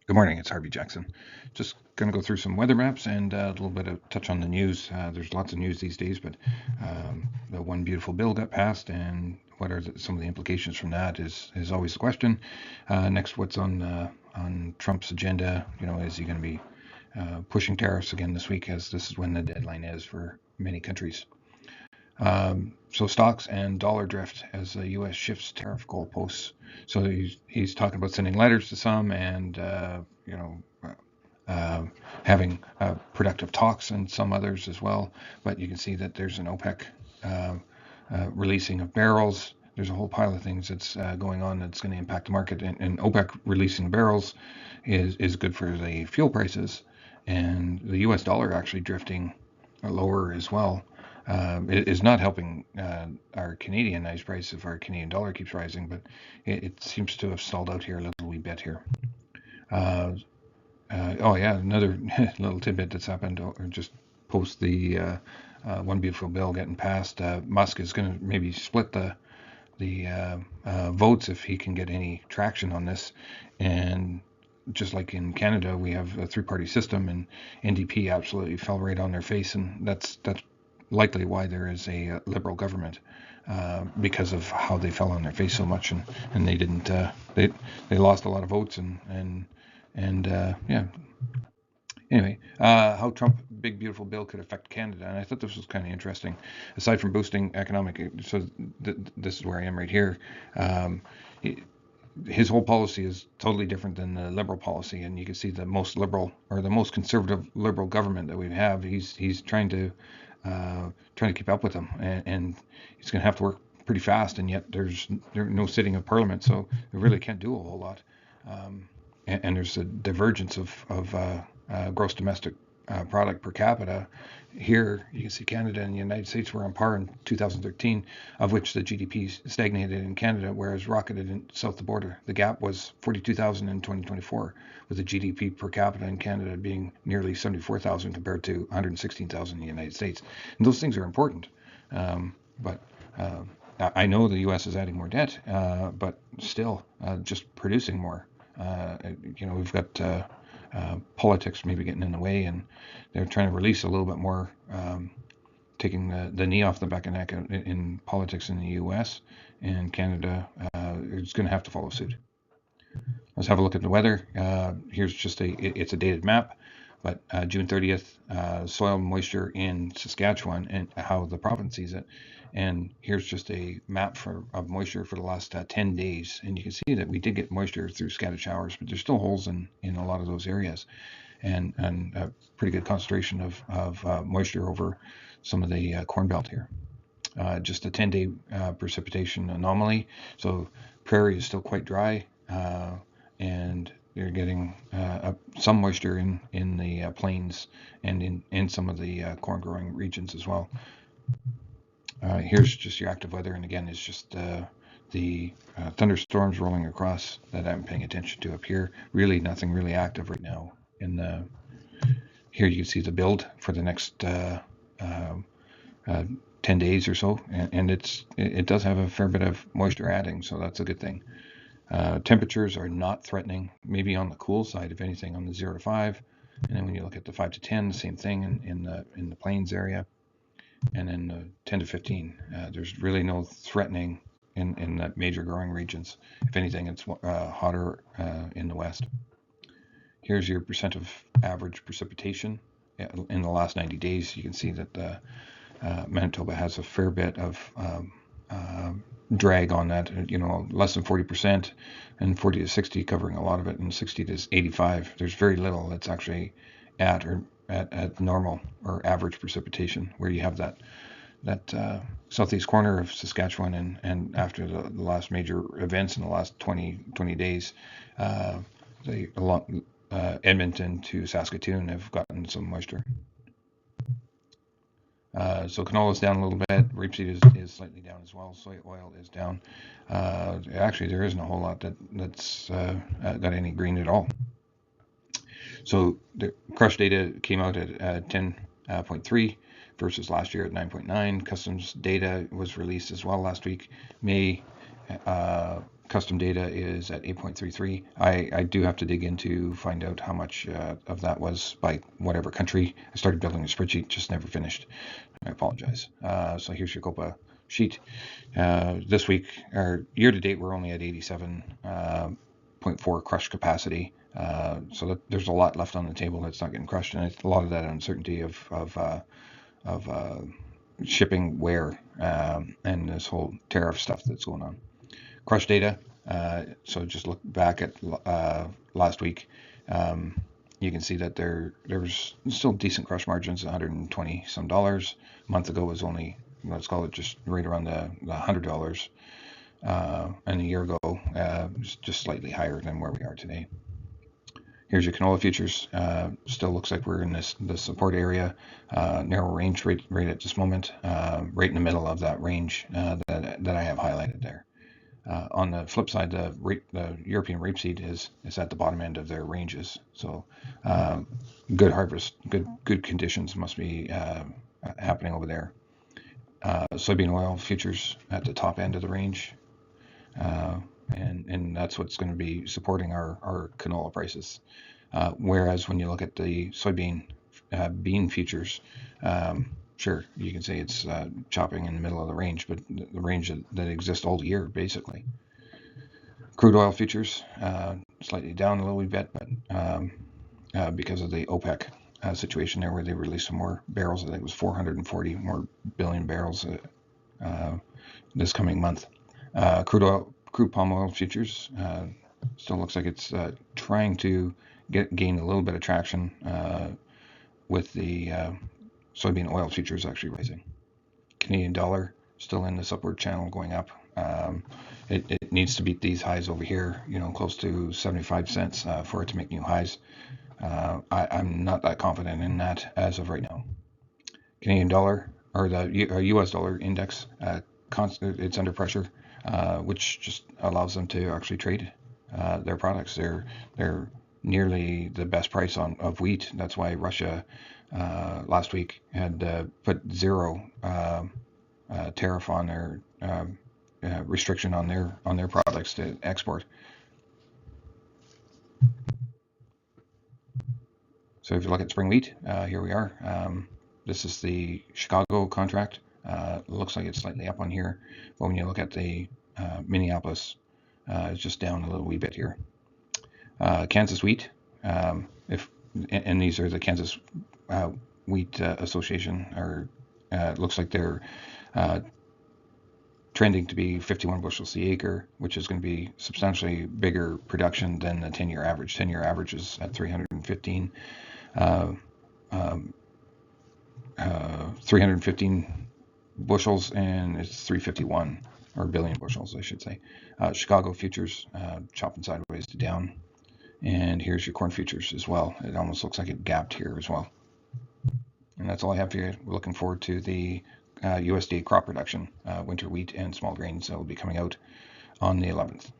Good morning, it's Harvey Jackson. Just going to go through some weather maps and a little bit of touch on the news. There's lots of news these days, but the one beautiful bill got passed, and what are some of the implications from that is always the question. Next, what's on Trump's agenda? Is he going to be pushing tariffs again this week, as this is when the deadline is for many countries? So stocks and dollar drift as the U.S. shifts tariff goalposts. So he's talking about sending letters to some and having productive talks and some others as well. But you can see that there's an OPEC uh, releasing of barrels. There's a whole pile of things that's going on that's going to impact the market. And OPEC releasing barrels is good for the fuel prices, and the U.S. dollar actually drifting lower as well. It is not helping our Canadian ice price if our Canadian dollar keeps rising, but it seems to have stalled out here a little wee bit here. Uh, oh yeah, another little tidbit that's happened, or just post the one beautiful bill getting passed. Musk is going to maybe split the votes if he can get any traction on this, and just like in Canada, we have a three-party system, and NDP absolutely fell right on their face, and that's likely why there is a liberal government, because of how they fell on their face so much, and they didn't they lost a lot of votes, and yeah. Anyway, how Trump big beautiful bill could affect Canada, and I thought this was kind of interesting. Aside from boosting economic, so this is where I am right here. Um, his whole policy is totally different than the liberal policy, and you can see the most liberal or the most conservative liberal government that we have. He's trying to keep up with them, and he's going to have to work pretty fast, and yet there's no sitting of parliament, so they really can't do a whole lot. And there's a divergence of gross domestic product per capita. Here, you can see Canada and the United States were on par in 2013, of which the GDP stagnated in Canada, whereas rocketed in south of the border. The gap was 42,000 in 2024, with the GDP per capita in Canada being nearly 74,000 compared to 116,000 in the United States. And those things are important. But I know the U.S. is adding more debt, but still just producing more. We've got politics maybe getting in the way, and they're trying to release a little bit more, taking the knee off the back of the neck in politics in the U.S. and Canada is going to have to follow suit. Let's have a look at the weather. Here's just it's a dated map, but June 30th, soil moisture in Saskatchewan and how the province sees it. And here's just a map of moisture for the last 10 days. And you can see that we did get moisture through scattered showers, but there's still holes in a lot of those areas. And a pretty good concentration of moisture over some of the corn belt here. Just a 10-day precipitation anomaly. So prairie is still quite dry, and you're getting some moisture in the plains and in some of the corn growing regions as well. Here's just your active weather, and again, it's just the thunderstorms rolling across that I'm paying attention to up here. Really, nothing really active right now. Here you can see the build for the next 10 days or so, and it does have a fair bit of moisture adding, so that's a good thing. Temperatures are not threatening, maybe on the cool side, if anything, on the 0 to 5. And then when you look at the 5 to 10, the same thing in the plains area. And then 10 to 15, there's really no threatening in the major growing regions. If anything, it's hotter in the west. Here's your percent of average precipitation in the last 90 days. You can see that Manitoba has a fair bit of drag on that, less than 40%, and 40 to 60 covering a lot of it, and 60 to 85. There's very little that's actually at normal or average precipitation, where you have that southeast corner of Saskatchewan, and after the last major events in the last 20 days, along Edmonton to Saskatoon have gotten some moisture. So canola is down a little bit. Rapeseed is slightly down as well. Soy oil is down. Actually, there isn't a whole lot that's got any green at all. So the crush data came out at 10.3 versus last year at 9.9. Customs data was released as well last week. May Custom data is at 8.33. I do have to dig in to find out how much of that was by whatever country. I started building a spreadsheet, just never finished. I apologize. So here's your COPA sheet. This week, or year to date, we're only at 87.4 crush capacity. So there's a lot left on the table that's not getting crushed, and it's a lot of that uncertainty of shipping where and this whole tariff stuff that's going on. Crush data. So just look back at last week. You can see that there was still decent crush margins, 120 some dollars. A month ago was only, let's call it just right around the $100, and a year ago just slightly higher than where we are today. Here's your canola futures. Still looks like we're in the support area, narrow range right at this moment, right in the middle of that range that I have highlighted there. On the flip side, the European rapeseed is at the bottom end of their ranges. So good harvest, good conditions must be happening over there. Soybean oil futures at the top end of the range, and that's what's going to be supporting our canola prices. Whereas when you look at the soybean bean futures, sure, you can say it's chopping in the middle of the range, but the range that exists all year, basically. Crude oil futures, slightly down a little bit, but because of the OPEC situation there, where they released some more barrels. I think it was 440 more billion barrels this coming month. Crude palm oil futures still looks like it's trying to gain a little bit of traction with the soybean oil futures actually rising. Canadian dollar still in this upward channel going up. It needs to beat these highs over here, close to 75 cents for it to make new highs. I'm not that confident in that as of right now. Canadian dollar, or the US dollar index, it's under pressure, which just allows them to actually trade their products. They're nearly the best price of wheat. That's why Russia last week had put zero tariff on their restriction on their products to export. So if you look at spring wheat, here we are. This is the Chicago contract. Looks like it's slightly up on here, but when you look at the Minneapolis, it's just down a little wee bit here. Kansas wheat, and these are the Kansas Wheat Association, or it looks like they're trending to be 51 bushels the acre, which is going to be substantially bigger production than the 10-year average. 10-year average is at 315 bushels, and it's 351, or billion bushels, I should say. Chicago futures chopping sideways to down, and here's your corn futures as well. It almost looks like it gapped here as well. And that's all I have for you. We're looking forward to the USDA crop production, winter wheat and small grains that will be coming out on the 11th.